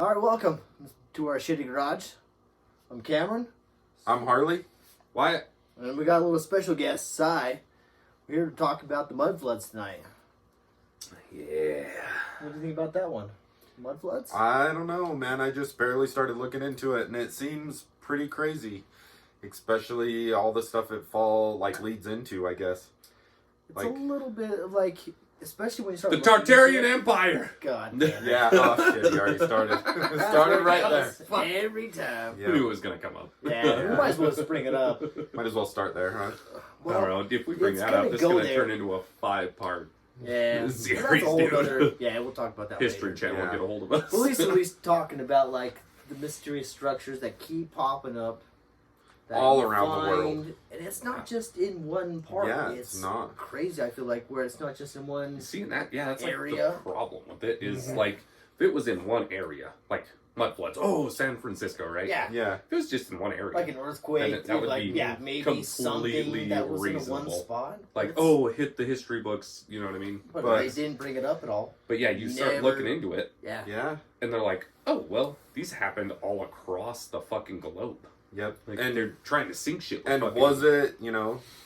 All right, welcome to our shitty garage. I'm Cameron, I'm Harley. Wyatt. and we got a little special guest, Cy. We're here to talk about the mud floods tonight. Yeah. What do you think about that one? Mud floods? I don't know, man. I just barely started looking into it, and it seems pretty crazy. Especially all the stuff it leads into, I guess. It's a little bit of especially when you start The looking Tartarian into it. Empire. God damn it. Yeah, oh shit, he already started. Started right there. Every time. Who knew it was going to come up? Yeah, we might as well just bring it up. Might as well start there, huh? I don't know. If we bring it's that gonna up, this is go going to there. turn into a 5-part Yeah, series, that's a whole dude. other. Yeah, we'll talk about that History later. channel. Yeah. Get a hold of us. Well, at least talking about the mysterious structures that keep popping up that All you around the world. and it's not just in one part. Yeah, it's not. crazy. I feel like where it's not just in one. Seeing that, yeah, that's area. like the problem with it is Mhm. like if it was in one area, like mud floods. Oh, San Francisco, right? Yeah, Yeah. If it was just in one area, like an earthquake. And that would be maybe completely something that was in one reasonable. spot. like It's- hit the history books. You know what I mean? but, but- they didn't bring it up at all. But yeah, you start Never- looking into it, Yeah, Yeah. and they're like, oh well, these happened all across the fucking globe. Yep. Like, and they're trying to sink shit. With and fucking- was it,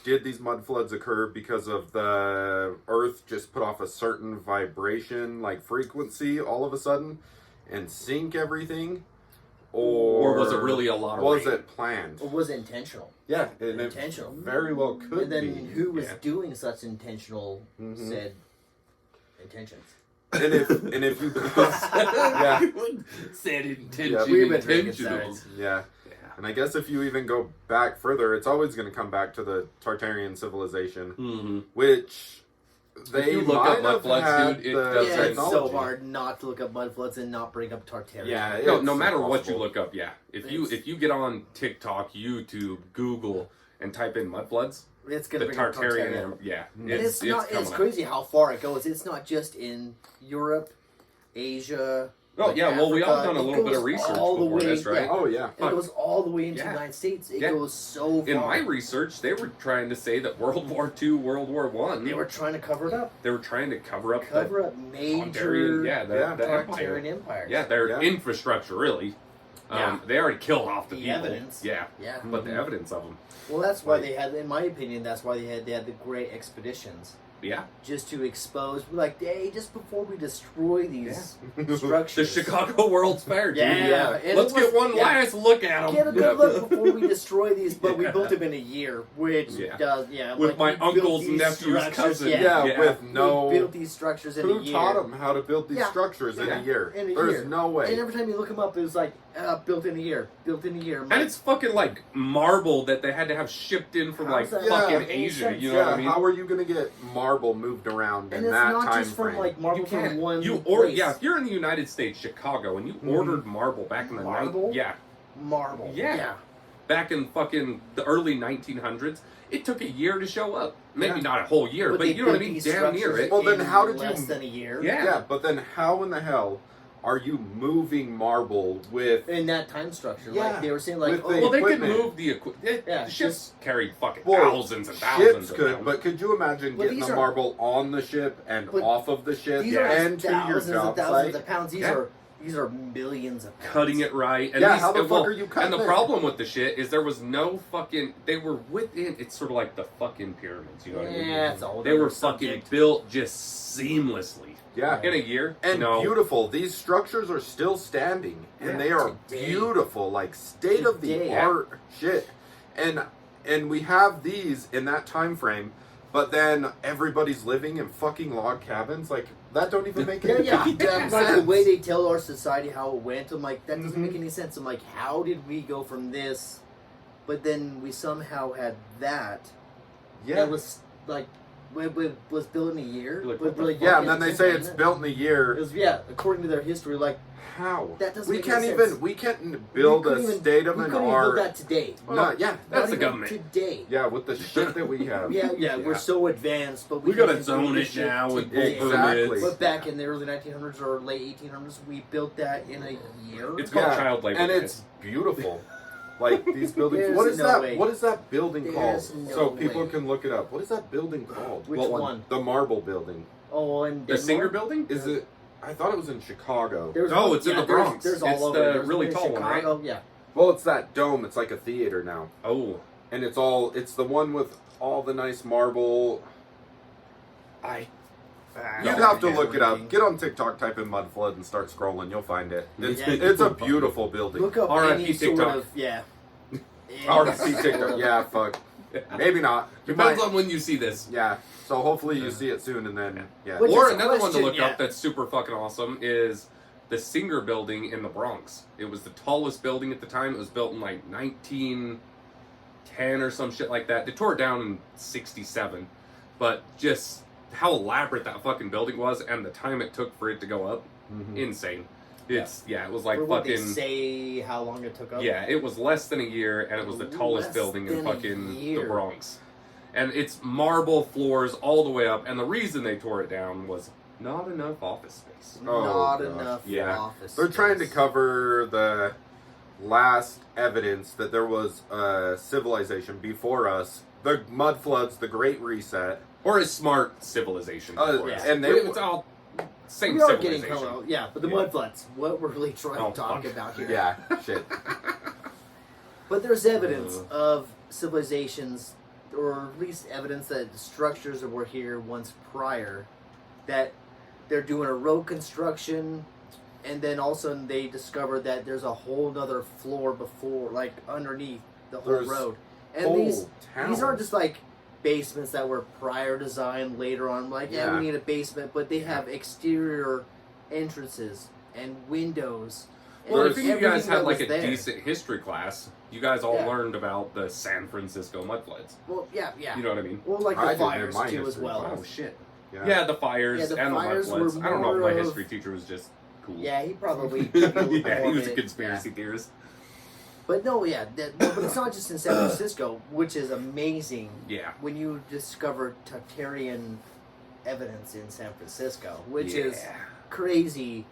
did these mud floods occur because of the Earth just put off a certain vibration, frequency, all of a sudden, and sink everything? Or was it really a lot of Was rain? it planned? it was intentional. Yeah, and it Intentional. very well could And then be. who was Yeah. doing such intentional Mhm. said intentions? And if you yeah, said intention. Yeah, we've been drinking intentional. sides. yeah. Yeah. And I guess if you even go back further, it's always going to come back to the Tartarian civilization, Mm-hmm. which they you look might up mud have floods, had dude, it the does Yeah, say it's so technology. hard not to look up mud floods and not bring up Tartarian. Yeah, No, it's no matter what you impossible. look up, yeah. If It's- you get on TikTok, YouTube, Google, and type in mud floods, it's the gonna bring up Tartarian, Tartarian. yeah, And it's not. coming It's up. crazy how far it goes. It's not just in Europe, Asia. Oh yeah, well we all Africa. done a It little bit goes of research all the before way- this, right? yeah. Oh yeah, It goes all the way into Yeah. the United States. It Yeah. goes so far. In my research, they were trying to say that World War II, World War One, they were trying to cover it up. they were trying to cover up Cover the up major Tartarian, yeah, the Tartarian empire. empires. Yeah, their Yeah. infrastructure really. Yeah. They already killed off the The people. evidence. Yeah, Yeah. but the evidence of them. Well, that's why Right. they had, in my opinion, that's why they had the great expeditions. Yeah, Just to expose, hey, just before we destroy these the structures. Chicago World's Fair, dude. Yeah. And Let's it was- get one yeah. last look at them. Get a good look before we destroy these, but we built them in a year, which Yeah. does, With my we built uncle's these nephew's structures- cousin. yeah, Yeah. with we no. built these structures in a Who year. taught them how to build these Yeah. structures in Yeah. a year? In a There's year. no way. And every time you look them up, it was built in a year, built in a year. I'm And like, it's fucking like marble that they had to have shipped in from like How's that fucking make any Asia. sense? You know yeah, what I mean? how are you going to get marble moved around and in it's that not time just from frame? marble You can't. from one You order. place. Yeah, if you're in the United States, Chicago, and you Mhm. ordered marble back in the Marble? yeah, Marble. Yeah. back in fucking the early 1900s, it took a year to show up. Maybe Yeah. not a whole year, but they you know what I built mean. these Damn near structures it. Well, then in how did you- less than a year? Yeah. Yeah, but then how in the hell are you moving marble with? In that time structure, Yeah. they were saying With the- Well, they could equipment. move the equipment. Yeah, The ships carried fucking Well, thousands and thousands. Ships of could, them. but could you imagine But getting these the are- marble on the ship and But off of the ship these are and to your thousands and job thousands site? of pounds. Yeah. These are millions of pounds. cutting it right. And Yeah, these, how the well, fuck are you cutting And the it? problem with the shit is there was no fucking. They were within. It's sort of like the fucking pyramids. You know what I mean? Yeah, it's all They were another fucking subject. built just seamlessly. Yeah. In a year. And no. beautiful. These structures are still standing, and Yeah, they are today. beautiful, like state of the Today. art shit. And we have these in that time frame, but then everybody's living in fucking log cabins. Like that don't even make any Yeah, goddamn yeah. Like the sense. way they tell our society how it went, I'm like, that doesn't Mhm. make any sense. I'm like, how did we go from this, but then we somehow had that? Yeah, That was like, was built in a year. You're like, But what the really, fuck? yeah. And then they say it's built in a It year. was, yeah, according to their history, like How? that doesn't We make can't any even. sense. We can't build We a couldn't even- state of we an couldn't even build art. that today. Not yeah. That's Not the even government. today. Yeah, with the shit that we have. Yeah, we're so advanced, but We can't gotta even zone do it this shit now with today. Exactly. But back in the early 1900s or late 1800s, we built that in a year. It's called Yeah, child labor. and it's beautiful. Like these buildings. There's What is no that? way. What is that building There's called? no So people way. can look it up. What is that building called? Which Well, one? The Marble Building. Oh, and the Singer Building. Is it? I thought it was in Chicago. There's No, it's in the Bronx. There's all It's over. the There's really one in tall one, right? Chicago, Yeah. Well, it's that dome. It's like a theater now, Oh, and it's the one with all the nice marble. You'd have to look it up. Get on TikTok, type in mud flood, and start scrolling. You'll find it. It's, Yeah. it's a beautiful building. Look up RIP any sort TikTok. of RC TikTok. Yeah, fuck. Maybe not. You depends might. on when you see this. Yeah. So hopefully you see it soon, and then yeah. Which Or is a another one to question, look yeah. up that's super fucking awesome is the Singer Building in the Bronx. It was the tallest building at the time. It was built in like 1910 or some shit like that. They tore it down in 67. But just how elaborate that fucking building was and the time it took for it to go up, insane. It was like Or what they fucking... say how long it took up. Yeah, it was less than a year, and it was the tallest Less building in than a fucking the year. Bronx. And it's marble floors all the way up, and the reason they tore it down was not enough office space. Oh, Not gosh. enough Yeah. office. They're trying to space. cover the last evidence that there was a civilization before us. The mud floods, the Great Reset. Or a smart civilization. before yeah. us. And they it's all same We are getting civilization. color. Yeah, but the Yeah. mud floods. What we're really trying Oh, to talk fuck. about here. Yeah, shit. But there's evidence of civilizations, or at least evidence that structures that were here once prior, that they're doing a road construction, and then also they discovered that there's a whole nother floor before, like underneath the whole There's road. And whole these towns. aren't just like basements that were prior designed later on. Like, yeah, Yeah. we need a basement, but they have exterior entrances and windows. Well, I and think you guys everything had that like a was there. decent history class. You guys all Yeah. learned about the San Francisco mud floods. Well, yeah. You know what I mean? Well, like I the did in fires my too as history well. class. Oh shit. Yeah. Yeah, the fires Yeah, the and fires the mud floods. were I don't know if more my of- history teacher was just cool. Yeah, he probably. took a little Yeah, more he of was a it. conspiracy theorist. But no, yeah, but it's not just in San Francisco, which is amazing. Yeah. When you discover Tartarian evidence in San Francisco, which is Yeah. crazy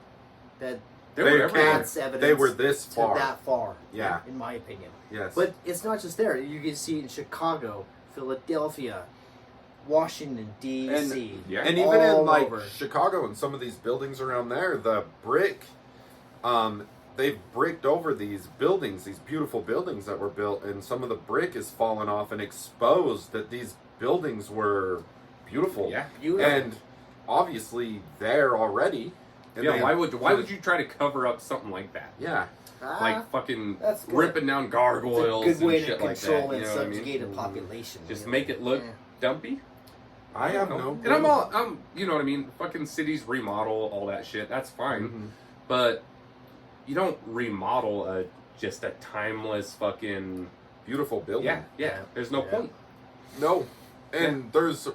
that They were everywhere. that's evidence They were this to far. that far. Yeah. in my opinion. Yes. But it's not just there. You can see it in Chicago, Philadelphia, Washington D.C. Yeah. and even in all like over. Chicago and some of these buildings around there, the brick, they've bricked over these buildings, these beautiful buildings that were built, and some of the brick is fallen off and exposed that these buildings were beautiful. Yeah. Beautiful. And obviously there already. And Yeah, they- why would you try to cover up something like that? Yeah. Like fucking that's good. ripping down gargoyles It's a good way and to shit like control that. You and know what I mean? subjugate a population. Just you know? make it look Yeah. dumpy. I have no And I'm you know what I mean? Fucking cities remodel all that shit. That's fine. Mhm. But you don't remodel just a timeless fucking Beautiful building. yeah. Yeah. There's no Yeah. point. No, and there's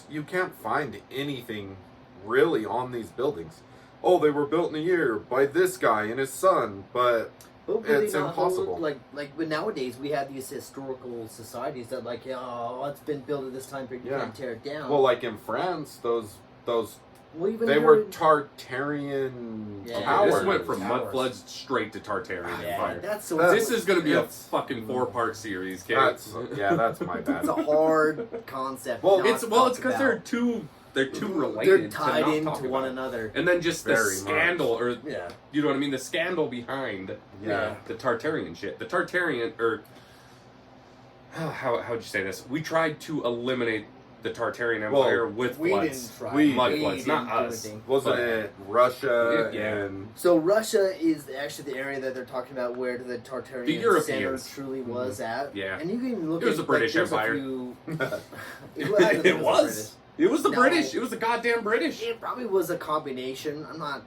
you can't find anything really on these buildings. Oh, they were built in a year by this guy and his son, but But would it's they not hold- impossible. but nowadays we have these historical societies that like, oh, it's been built at this time period, you Yeah. can't tear it down. well, like in France, those Well, even they here were in- Tartarian Yeah, powers. This went from mud Towers. floods straight to Tartarian yeah, Empire. that's so. This is going to be a It's- fucking 4-part series, kid. That's that's my bad. It's a hard concept. Well, not it's to because talk they're about. too related. They're to tied not into talk one about. another. And then just the Very much. scandal, or Yeah. you know what I mean, the scandal behind Yeah. the Tartarian shit. The Tartarian, or how'd you say this? We tried to eliminate the Tartarian Empire with We floods. didn't try. Mud floods, not didn't do us. anything. Wasn't But- it Russia Yeah. and So Russia is actually the area that they're talking about where the Tartarian The center Europeans. truly was at. Yeah. And you can even look It was at the British there's a Empire. few- It was. It was the No. British. It was the goddamn British. It probably was a combination. I'm not.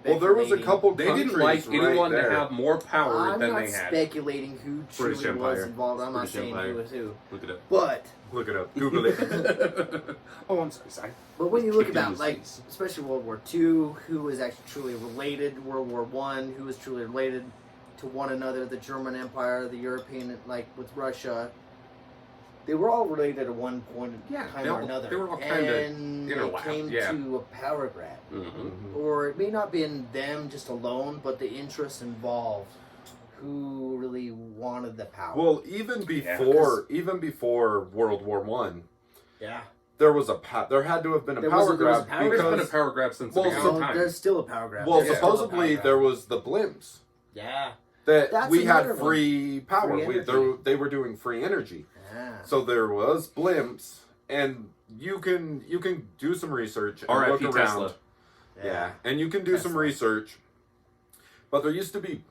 well, there was a speculating. couple. They didn't countries like anyone right to there. have more power I'm than not they had. speculating who British truly was Empire. involved. I'm not British saying Empire. who was who. Look it up. But Look it up. Google it. Oh, I'm sorry, Si. when you look Kicked in about his like face. especially World War II, who was actually truly related, World War One, who was truly related to one another, the German Empire, the European, like with Russia. They were all related at one point in Yeah, time they or all- another. they were all kinda and interlapped, it came yeah. to a power grab. Mm-hmm. Or it may not be in them just alone, but the interests involved who really wanted the power. Well, even before World War One, yeah. there was there had to have been a There power was a grab power There's been a because power grab since the Well, beginning so of So time. there's still a power grab. well, There's still a power supposedly grab. there was the blimps Yeah. that That's we had another one. free power. Free energy. They were doing free energy. Yeah. So there was blimps, and you can do some research and R.I.P. look around. Tesla. Yeah, and you can do some Tesla. research. But there used to be,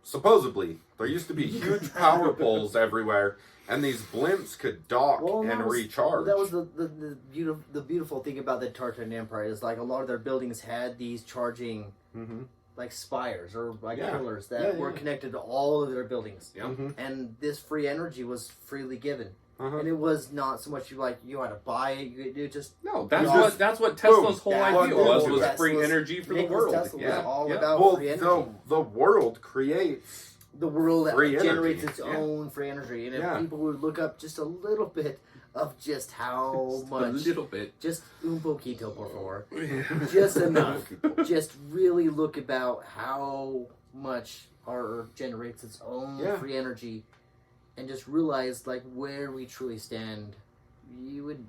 supposedly, huge power poles everywhere, and these blimps could dock Well, and that was, recharge. That was the beautiful thing about the Tartarian Empire is like a lot of their buildings had these charging Mm-hmm. like spires or like Yeah. pillars that Yeah, were yeah. connected to all of their buildings. Yeah. Mm-hmm. And this free energy was freely given. Uh-huh. And it was not so much you had to buy it. You just No, that's Yeah. that's what Tesla's Boom. whole That idea was was Tesla's- free energy for the Nikola world. Tesla Yeah. was all yeah. about Well, free energy. the world creates. The world that free generates energy. its Yeah. own free energy, and if Yeah. people would look up just a little bit of just how Just a much, little bit. just un poquito, por favor, just enough, just really look about how much our Earth generates its own Yeah. free energy, and just realize like where we truly stand, you would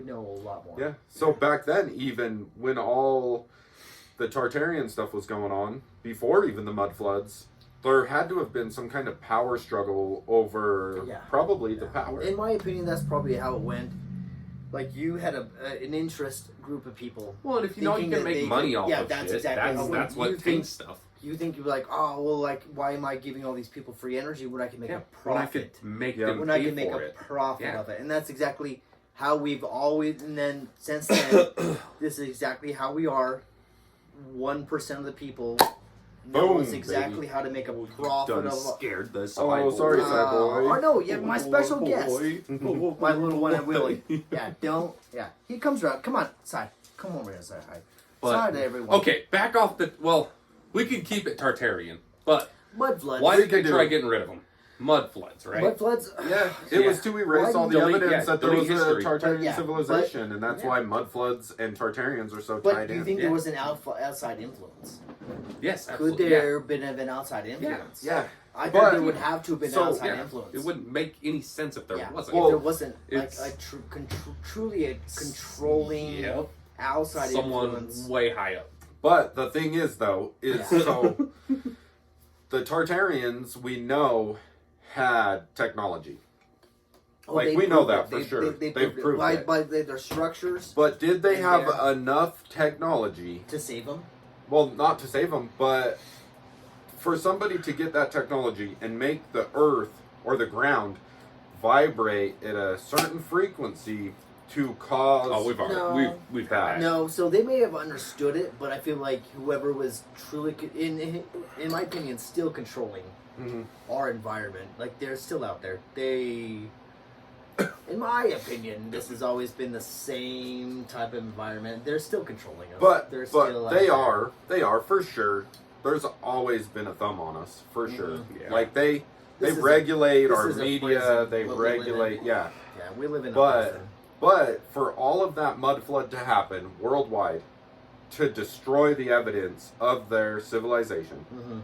know a lot more. Yeah. So back then, even when all the Tartarian stuff was going on, before even the mud floods, there had to have been some kind of power struggle over Yeah. probably the power. In my opinion, that's probably how it went. Like you had an interest group of people. Well, and if you know you Thinking can that make they money could- off yeah, of that's shit, exactly that's, how- that's what you think- paints stuff. You think you're like, oh well, like why am I giving all these people free energy when I can make a When I could profit? make Yeah. them When I pay can make for a it. profit Yeah. of it, and that's exactly how we've always. And then since then, this is exactly how we are. 1% of the people knows Boom, exactly baby. how to make a profit Done of. scared the Oh, sorry, Uh, side boy. oh no, yeah, my special guest. boy. My little one and Willie. Yeah, he comes around. Come on, side. Come over here, side. Hi. But- Side to everyone. Okay, back off the. Well, we could keep it Tartarian, but Mud floods. why did they could do try it. getting rid of them? Mud floods, right? Mud floods. Yeah, it Yeah. was to erase Why all the delete- evidence yeah, that there delete was history. a Tartarian Yeah, civilization, and that's yeah. why mud floods and Tartarians are so But tied do you in. think Yeah. there was an outside influence? Yes, Could absolutely. there have been an outside influence? Yeah. I think But- there would have to have been so, an outside Yeah. influence. It wouldn't make any sense if there Yeah. wasn't. If Well, there wasn't like it's- truly a controlling Yep. outside Someone influence. way high up. But the thing is, though, is Yeah. so the Tartarians we know had technology, like, they we know proved that it. for sure. They They've proved proved by, it. by their structures but did they And have they're- enough technology? to save them. Well, not to save them, but for somebody to get that technology and make the earth or the ground vibrate at a certain frequency to cause. Oh, we've already No. we've had. No, so they may have understood it, but I feel like whoever was truly, in my opinion, still controlling Mhm. our environment, like they're still out there. They, in my opinion, this has always been the same type of environment. They're still controlling us. But they're but still out they there. are for sure. There's always been a thumb on us for sure. Mhm. Yeah. Like they This is a- regulate this our is a media. prison, They what we live in. regulate. Yeah. Yeah, we live in a But prison. but for all of that mud flood to happen worldwide, to destroy the evidence of their civilization. Mhm.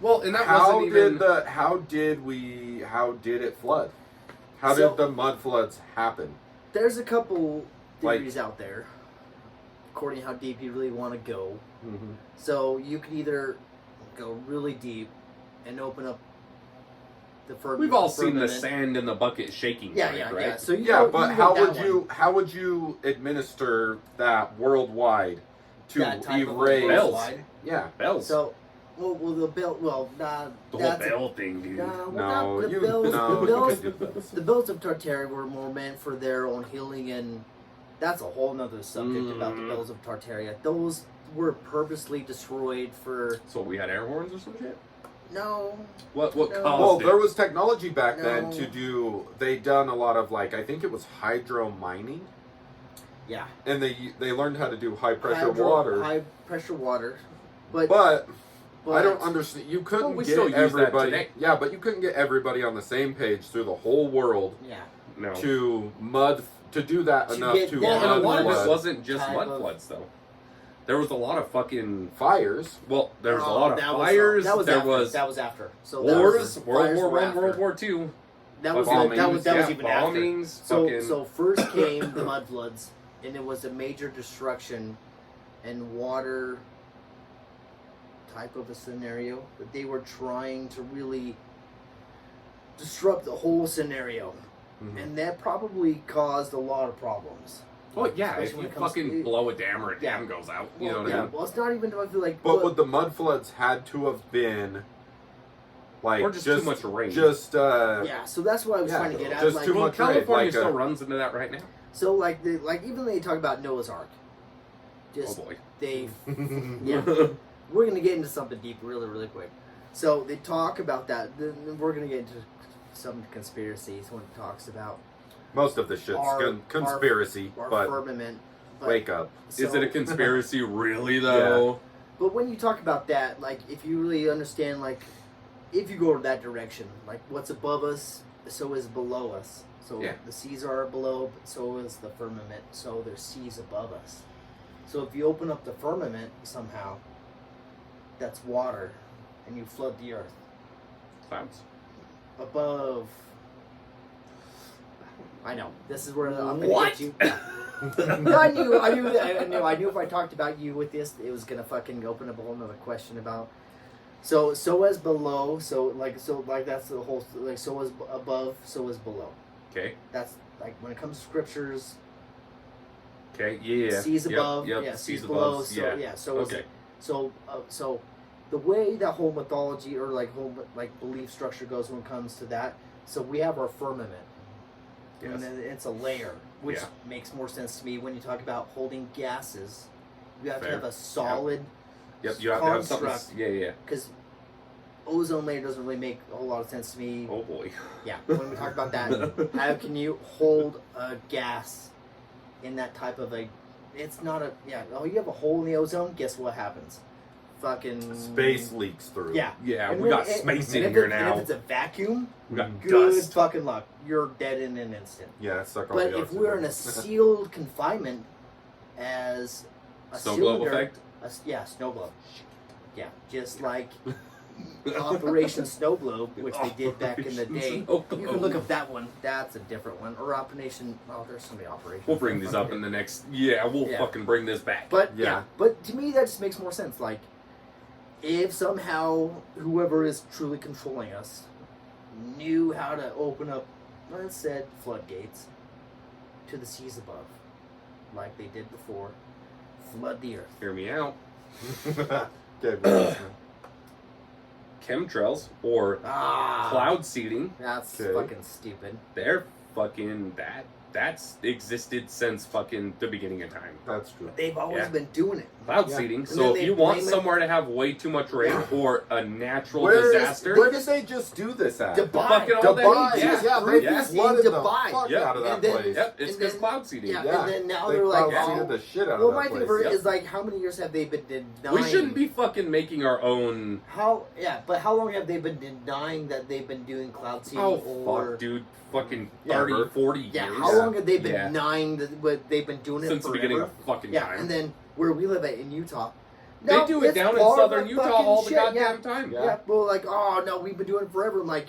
Well, and that How wasn't even. how did it flood? How So- did the mud floods happen? There's a couple Like- theories out there, according to how deep you really want to go. Mm-hmm. So you could either go really deep and open up the firmament. We've all seen the sand in the bucket shaking. Yeah, right, yeah, right? yeah. So you Yeah, go, but you go that one. how would you administer that worldwide to That type of erase? Bells. worldwide. Yeah. Bells. So, well, the bill. Well, nah, the whole that's bell thing, dude. Nah, well, No, not the you bills. no, the you bills. could do this. The bills of Tartaria were more meant for their own healing, and that's a whole nother subject about the Mhm. bills of Tartaria. Those were purposely destroyed for So we had air horns or some shit. no. What No. caused Well, it? there was technology back then No. to do. They done a lot of like I think it was hydro mining, Yeah. and they learned how to do high pressure water. High pressure water, but But I don't understand. You couldn't Well, we get still use that everybody. today. Yeah, but you couldn't get everybody on the same page through the whole world Yeah. no. to do that To enough get to that Well, and a mud lot of flood it wasn't just type mud of- floods, though. There was a lot of fucking. fires. Well, there was a Oh, lot of that was- fires. That was there after. was That was after. So that wars. was- World fires War were One, after. World War Two. That was bombings, that was yeah, even bombings. after. So Fucking, so first came the mud floods, and it was a major destruction and water type of a scenario that they were trying to really disrupt the whole scenario, and that probably caused a lot of problems. well, yeah, Especially if when you it comes fucking to- blow a dam or a Yeah. dam goes out, you Well, know what yeah, I mean? well, it's not even. I feel like, But what the mud floods had to have been, like, Or just too much rain. Just yeah. So that's what I was yeah, trying to get at. just Like, too Well, much rain, California like, still runs into that right now. so like even they talk about Noah's Ark. Just Oh boy. they yeah. We're gonna get into something deep really, really quick. So they talk about that. Then we're gonna get into some conspiracies when it talks about most of the shit's Our- conspiracy, our but firmament. But, wake up. Is so- it a conspiracy really though? But when you talk about that, like if you really understand, like if you go that direction, like what's above us, so is below us. So Yeah. the seas are below, but so is the firmament. So there's seas above us. So if you open up the firmament somehow, that's water, and you flood the earth Clouds. above. I know this is where I'm gonna What? get you. No, I knew if I talked about you with this, it was gonna fucking open up a whole nother question about. So as below, so like that's the whole like so as above, so as below. Okay. That's like when it comes to scriptures, Okay. Yeah. seas Yep, above, Yep. yeah, Seas seas above. below. So yeah. so Okay. so the way that whole mythology or like whole like belief structure goes when it comes to that. So we have our firmament. Yes. And then it's a layer, which Yeah. makes more sense to me when you talk about holding gases. You have Fair. to have a solid, Yep. You have to have something. construct. Yeah. because ozone layer doesn't really make a whole lot of sense to me. Oh boy. Yeah, when we talk about that, how can you hold a gas in that type of a? It's not a Oh, you have a hole in the ozone. Guess what happens? Fucking Space leaks through. Yeah, Yeah. And We then- got space and in if here it- and now. if it's a vacuum, We got good dust. fucking luck. You're dead in an instant. Yeah, suck all But the if we're in a oxygen. sealed confinement as a Snow globe cylinder, effect. yeah, snow globe. Yeah, just like Operation Snow Globe, which they did back in the day. Snow You can look up that one. That's a different one. Or Operation. Oh, there's so many operations. We'll bring these up in the next. Yeah, we'll Yeah. fucking bring this back. But yeah. Yeah. But to me, that just makes more sense. Like, if somehow whoever is truly controlling us knew how to open up, let's say, floodgates to the seas above, like they did before, flood the earth. Hear me out. Okay, we're listening. Chemtrails or Ah, cloud seeding. That's Okay. fucking stupid. They're fucking that's existed since fucking the beginning of time. That's true. They've always Yeah. been doing it. Cloud Yeah. seeding. And So then if they you want blame it- somewhere to have way too much rain Yeah. or a natural Where disaster, did they just do this at? Dubai. fucking all day. Dubai. Yeah. Yeah, they Yeah. flooded In the Dubai. fuck Yep. out of that And then- place. Yep, it's And because then- cloud seeding. Yeah, Yeah. and then now They they're like, cloud seeded oh, the shit out well, of my that thing place. for it Yep. is like, how many years have they been denying? We shouldn't be fucking making our own. But how long have they been denying that they've been doing cloud seeding? Oh or fuck, dude! Fucking Yeah. 30, 40 yeah, years. how long have they been Yeah. denying that? What they've been doing Since it the forever? beginning of fucking Yeah, time. and then where we live at in Utah, They no, do it it's down in part of southern the Utah fucking all the shit, goddamn yeah. time. Yeah, well, like, oh no, we've been doing it forever. I'm like,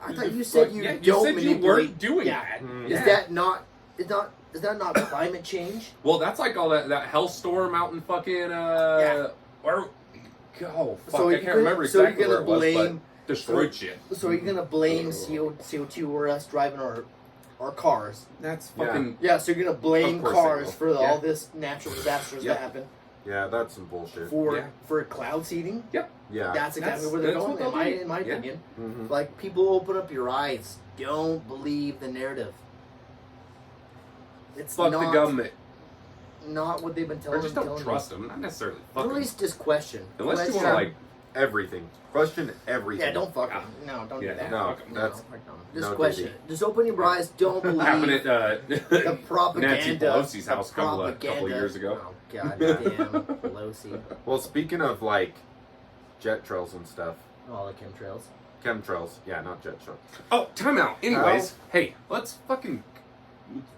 I thought you Fuck- said you yeah, don't said you manipulate. weren't doing Yeah. that. Mm. Is Yeah. that not? Is that not climate change? Well, that's like all that hellstorm out in fucking Yeah. or oh fuck, So I you're can't gonna- remember so you're exactly gonna where it was, blame- but destroyed shit. So you're gonna blame CO2 or us driving our cars? That's Yeah. fucking Yeah, so you're gonna blame Of course they cars will. for Yeah. all this natural disasters Yeah. that happen Yeah, that's some bullshit. Yeah. for cloud seeding. Yeah. That's exactly That's- where they're that's going. what they'll do. In my Yeah. opinion, Mhm. like people open up your eyes. Don't believe the narrative. It's fuck not, the government. Not what they've been telling. Or just don't telling trust them. Not necessarily you. fuck At them. least just question. Unless you Question. want to like Everything. Question everything. Yeah, don't fuck Yeah. them. No, don't Yeah, do that. no, no, that's- fuck them. Just no question duty. it. Just open your eyes. Don't believe happened at the propaganda. Nancy Pelosi's house a the couple propaganda. years ago. Oh god damn Pelosi. Well, speaking of like jet trails and stuff, All the chemtrails. chemtrails. Yeah, not jet trails. Oh, time out. Anyways, hey, let's fucking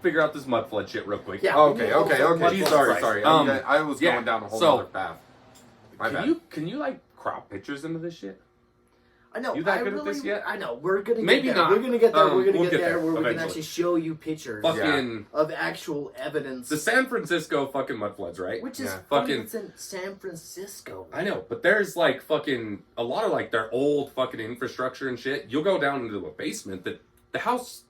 figure out this mud flood shit real quick. Yeah. Okay, Oh, okay, so okay. Jesus Sorry, Christ. sorry. I was yeah, going down a whole so- other path. My bad. Can you like crop pictures into this shit? I know. You that I good at really, this yet? I know. We're gonna Maybe get there. not. We're gonna get there. We're gonna We'll get get there. there Where we can eventually. actually show you pictures Fucking of actual evidence. the San Francisco fucking mud floods, right? Which is Yeah. funny. Fucking- It's in San Francisco. I know, but there's like fucking a lot of like their old fucking infrastructure and shit. You'll go down into a basement that the house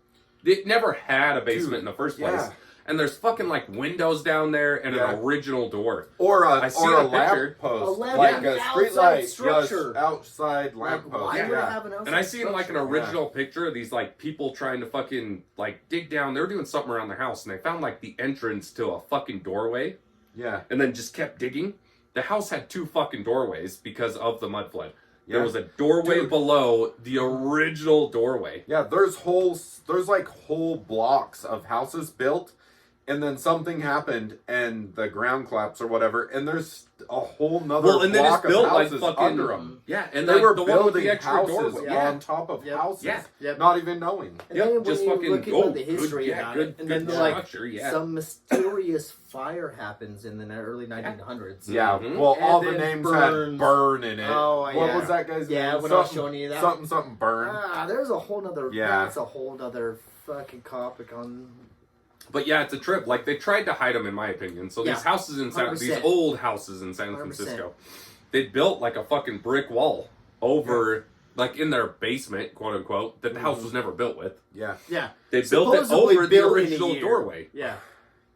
it never had a basement Dude, in the first place. yeah. And there's fucking like windows down there and Yeah. an original door. Or I a see or a a picture. lamp post, A lamp like post. a street Outside light, structure. yes, outside Like, lamp post. why would it Yeah. have an outside And I seen like an structure? original picture of these like people trying to fucking like dig down. They were doing something around their house and they found like the entrance to a fucking doorway Yeah, and then just kept digging. The house had 2 fucking doorways because of the mud flood. There Yeah. was a doorway Dude. below the original doorway. yeah. There's like whole blocks of houses built, and then something happened, and the ground collapsed or whatever, and there's a whole nother Well, and they just block of built like houses fucking under them. yeah, and They like were the one with building the extra houses doorway. Yeah. on top of Yep. houses, Yeah. Yep. not even knowing. And Yep, then just when fucking you look oh, at the history good, yeah, about good, it, and good then like structure, yeah. some mysterious fire happens in the early 1900s. Yeah, Mhm. well, And all the then names burns. had burn in it. Oh, what yeah. was that guy's Yeah, name? when I was Something- showing you that. something burn. There's a whole nother. Yeah. That's a whole nother fucking topic on. But yeah, it's a trip. Like they tried to hide them, in my opinion. So Yeah, these houses in San, 100%. these old houses in San 100%. Francisco, they built like a fucking brick wall over, like in their basement, quote unquote, that the house was never built with. Yeah, Yeah. They built it Supposedly over the built in a original year. doorway. Yeah.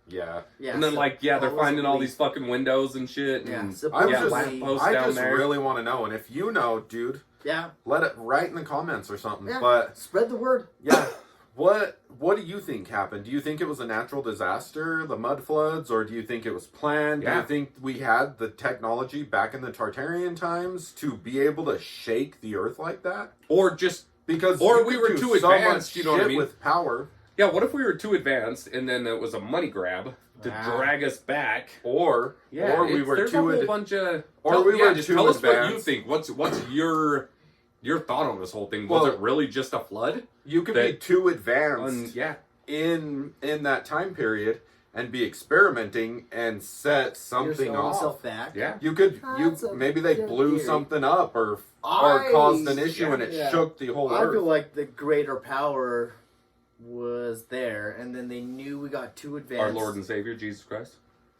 yeah. Yeah. And then like yeah, they're finding all supposedly- these fucking windows and shit. Yeah. And I'm Supposedly. yeah, just, lampposts I down just there. really want to know, and if you know, dude, Yeah. let it write in the comments or something. Yeah. But Spread the word. yeah, what do you think happened? Do you think it was a natural disaster, the mud floods, or do you think it was planned? Do Yeah. you think we had the technology back in the Tartarian times to be able to shake the earth like that? or just Because Or you we could were do too so advanced, much you know what I shit mean? with power, yeah, what if we were too advanced and then it was a money grab to Ah. drag us back? or we were there's too a whole bunch of or tell, we yeah, were just too tell us what you advanced. think. What's your thought on this whole thing? Was Well, it really just a flood? You could be that- too advanced Yeah. in that time period and be experimenting and set something Yourself off. back. Yeah. You could That's a maybe they good blew theory. something up or I- caused an issue and it yeah. shook the whole I earth. feel like the greater power was there, and then they knew we got too advanced. Our Lord and Savior Jesus Christ.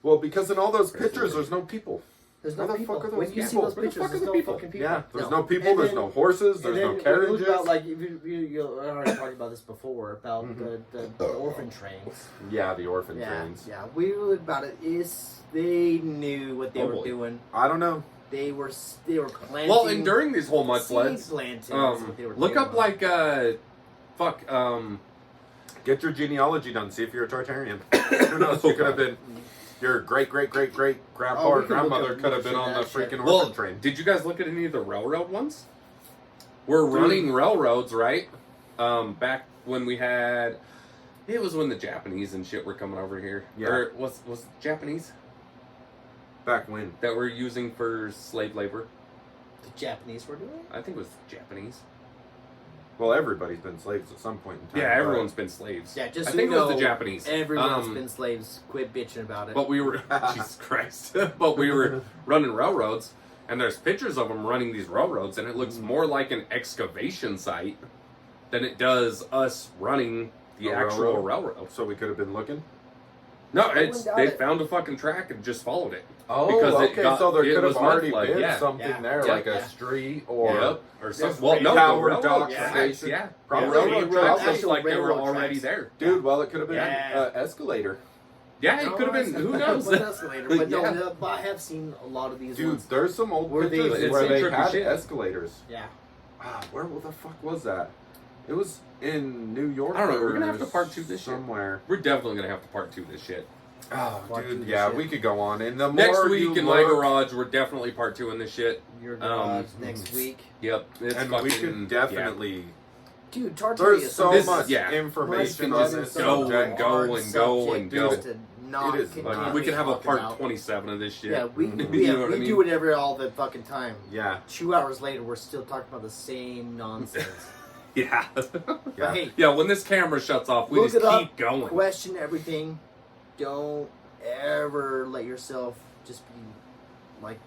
Well, because in all those Praise the pictures, Lord. there's no people. There's Where no the people. fuck are When those you see people? those Where the pictures, fuck are there's the no people? fucking people. Yeah, there's no people. And There's then- no horses. And There's then no when you carriages. look about, like, you already talked about this before about Mhm. the orphan trains. Yeah, the orphan Yeah, trains. yeah. We look about it. Is they knew what they Oh, were boy. doing. I don't know. They were planting. Well, and during these whole mud seed floods, planting. That's what they were look doing. up like fuck Get your genealogy done. See if you're a Tartarian. Who knows? You could have been. Your great grandpa Oh, or we could look grandmother up could have been more on the shit, that freaking shit. orphan train. Did you guys look at any of the railroad ones? We're running railroads, right? Back when we had, it was when the Japanese and shit were coming over here. Yeah. Or was it Japanese Back when? that we're using for slave labor? The Japanese were doing. I think it was Japanese. Well, everybody's been slaves at some point in time. Yeah, but- everyone's been slaves. Yeah, just I so think you it was the know, Japanese. Everyone's Um, been slaves. Quit bitching about it. But we were Jesus Christ. But we were running railroads, and there's pictures of them running these railroads, and it looks more like an excavation site than it does us running the A actual railroad? railroad. So we could have been looking. No, I it's wouldn't doubt they it. found a fucking track and just followed it. Oh, Because it okay. got- So there it could was have mud already flood, been yeah. something Yeah. there, Yeah. like a Yeah. street or Yep. Or Yes, something. Well, no, tower, the railroad dock tracks, station. yeah. Probably The railroad railroad tracks tracks. looked like they were Railroad already tracks. there. Dude, well, it could have been Yeah. an escalator. Yeah, it No, could have been. I- Who it knows? was an escalator, but Yeah. no, but I have seen a lot of these Dude, ones. there's some old Were they- pictures it's where some they trippy had shit. escalators. Yeah. Where the fuck was that? It was in New York. I don't know, we're or gonna have to part two this shit. somewhere. We're definitely gonna have to part 2 this shit. Oh, Part two dude, this yeah, shit. we could go on. And the Next more week you in my look- garage, we're definitely part 2 in this shit. Your garage mm-hmm. next week. Yep, it's and fucking, we could definitely. Dude, Tartaria There's is so This- much yeah. information Let's on this go subject. and go and go and go. Just to not It is continue fucking- We could have a talking part about. 27 of this shit. Yeah, we, Mhm. we, You know what I we mean? do it all the fucking time. Yeah, 2 hours later, we're still talking about the same nonsense. Yeah. But yeah. hey, Yeah, when this camera shuts off, we look just it up, keep going. question everything. Don't ever let yourself just be like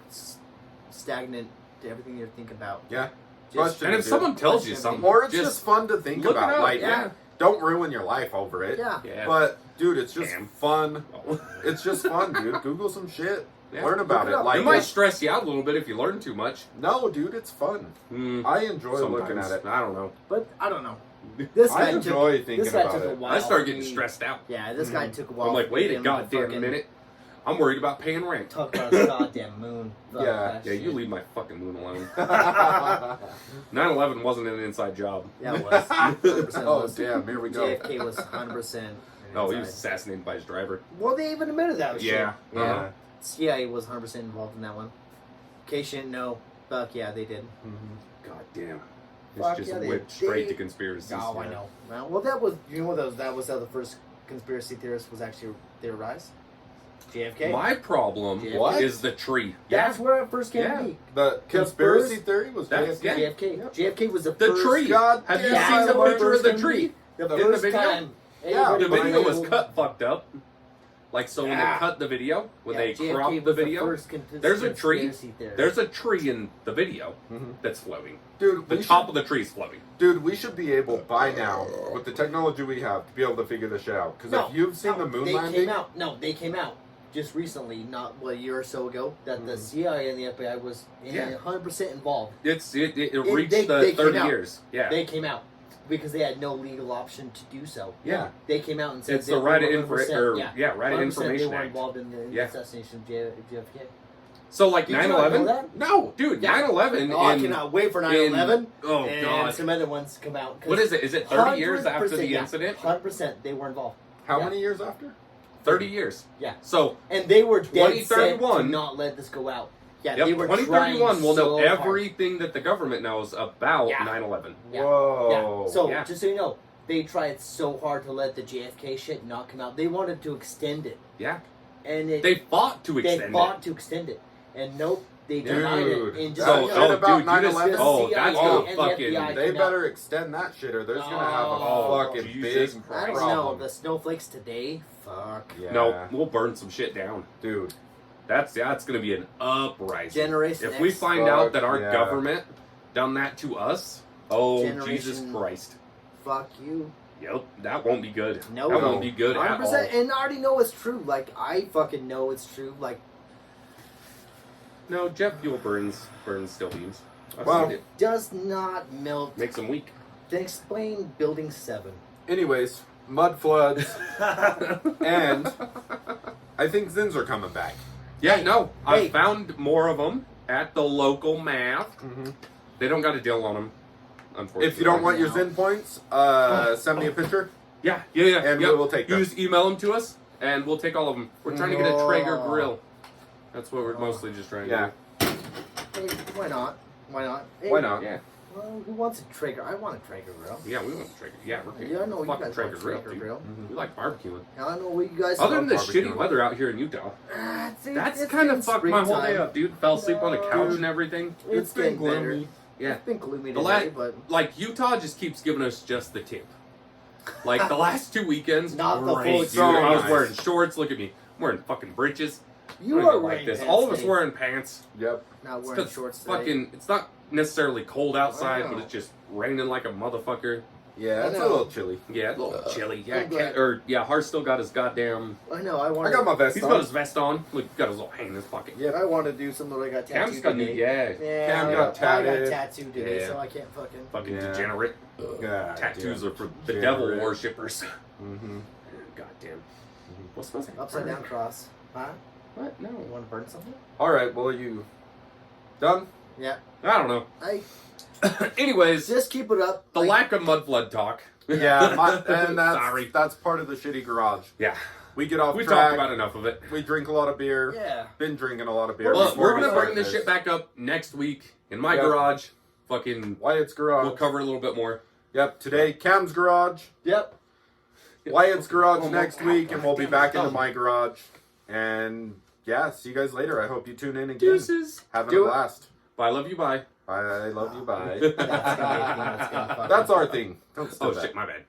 stagnant to everything you think about. Yeah. Question And if is, someone tells you Question something, or it's just fun to think look it about. up, Like, yeah. don't ruin your life over it. Yeah. Yeah. But dude, it's just Damn. fun. Oh. It's just fun, dude. Google some shit. Yeah. Learn about Look it it. up. Like, It might stress you out a little bit if you learn too much. no, dude, it's fun. Mm, I enjoy looking sometimes. at it. I don't know. But I don't know. This I guy enjoy took, thinking this guy about took a it. while. I start for getting me- stressed out. Yeah, this guy took a while. I'm like, for wait a him to goddamn fucking minute. I'm worried about paying rent. Talk about his goddamn moon. Fuck Yeah. that Yeah, you shit. leave my fucking moon alone. oh 9/11 wasn't an inside job. Yeah, it was. 100% was. damn, here we go. JFK was 100%. Oh, he was assassinated by his driver. Well, they even admitted that shit. Yeah. Yeah. Uh-huh. CIA was 100% involved in that one. In case you didn't know, fuck yeah, they did. Mhm. God damn. Fuck It's just yeah, they- whipped straight they- to conspiracies. Oh, I know. Well, that was, you know what that was how the first conspiracy theorist was actually theorized? JFK. My problem What? is the tree. That's where it first came Yeah. to be. The conspiracy first- theory was That's- JFK. yeah. JFK. Yep. JFK was the The first. tree. God Have you damn, seen the I picture of the first tree? The In the first video? time. Yeah, The anybody video was was- cut fucked up. Like, so when Yeah. they cut the video, when they JFK cropped the was video, first there's a tree. conspiracy theorist. there's a tree in the video Mhm. that's floating. Dude, The we top should, of the tree is floating. dude, we should be able by now, with the technology we have, to be able to figure this shit out. Because No, if you've seen no, the moon they landing, came out. No, they came out just recently, not what, a year or so ago, that the Mhm. CIA and the FBI was Yeah. 100% involved. It reached they the came 30 out. years. Yeah. They came out because they had no legal option to do so. yeah, They came out and said It's they the were right of 100%, right of 100% information they were act. involved in the Yeah. assassination of JFK. So like Did you not 9/11? know that? No, dude, Yeah. 9/11 Oh, I in cannot wait for 9/11. oh and god. some other ones come out. 'cause What is it? Is it 30 years after 100%, the yeah, incident? 100% they were involved. how Yeah. many years after? 30 years. Yeah. So, And they were dead set to 2031. not let this go out. Yeah, yep, they were 2031 trying will know so hard. everything that the government knows about Yeah. 9/11. Yeah. Whoa. Yeah. So Yeah. just so you know, they tried so hard to let the JFK shit not come out. They wanted to extend it, Yeah. and it, They fought to they extend fought it. to extend it, and nope, they Dude, denied it. And just that so you shit know, about dude, 9/11? you just, oh, CIA that's and gonna the fucking. FBI they came better extend that shit, or there's gonna have a Oh, fucking Jesus big I don't Christ. know problem. the snowflakes today. Fuck. Yeah. No, we'll burn some shit down. dude. That's going to be an uprising. Generation If we X. find out that our yeah. government done that to us, oh Generation- Jesus Christ. Fuck you. Yep, that won't be good. No. That won't be good at all. 100%, and I already know it's true. Like I fucking know it's true. Like No, jet fuel burns steel beams. I've Well- seen it. does not melt. Makes them weak. Then explain Building 7. Anyways, mud floods, and I think Zins are coming back. Yeah, no, Hey. I found more of them at the local math. They don't got a deal on them, unfortunately. If you don't want your No. Zin points, send me a picture. yeah, And yep. we will take You them. just email them to us, and we'll take all of them. We're trying to get a Traeger Oh. grill. That's what we're mostly just trying to Yeah. Hey, why not? Why not? Hey, Why not? do. Yeah, Well, who wants a Traeger? I want a Traeger grill. yeah, we want a Traeger. Yeah, we're Yeah, I know you fucking guys Traeger want a grill. Traeger dude. grill. We like barbecuing. I don't know what you guys. Other than the barbecue. shitty weather out here in Utah, that's it's kind of been fucked my whole day springtime. up, dude. Fell asleep on a couch No. and everything. It's been getting better. gloomy. Yeah. It's been gloomy The today, la- but Like Utah just keeps giving us just the tip. Like the last 2 weekends, Not the great, full dude. so I was nice. wearing shorts. Look at me, I'm wearing fucking breeches. you I are don't like wearing this. pants All of us today. wearing pants. Yep. Not It's wearing 'cause shorts today. fucking. It's not necessarily cold outside, Wow. but it's just raining like a motherfucker. Yeah, I it's a know. little chilly. Yeah, a little chilly. Yeah, I'm glad. Hart still got his goddamn. I know. I want. I got my vest He's on. got his vest on. Look, got his little hand in his pocket. Yep. I want to do something that I got Cam's tattooed got new. today. Yeah, Yeah, Cam I got got tatted. tattooed today, Yeah. so I can't fucking. fucking Yeah. degenerate. God Tattoos damn. are for the Degenerate. devil worshippers. Mm-hmm. Goddamn. What's supposed to Upside down cross. Huh? What? No. You want to burn something? All right. Well, you done? Yeah. I don't know. I Anyways, just keep it up. the lack of mud flood talk. Yeah. And that's Sorry. that's part of the shitty garage. Yeah. We get off We track. talked about enough of it. We drink a lot of beer. Yeah. Been drinking a lot of beer. Well, before we're we gonna started bring this shit back up next week in my Yep. garage. Fucking, Wyatt's garage. we'll cover a little bit more. Yep. Today, Cam's garage. Yep. Wyatt's garage Oh my next God, week, and we'll be goddamn back it. into my garage. And yeah, see you guys later. I hope you tune in again. Deuces. Having Do a it. blast. Bye, love you, bye. I love you. Bye. That's gonna be a thing that's gonna fucking- That's our thing. Don't steal Oh that. shit, my bad.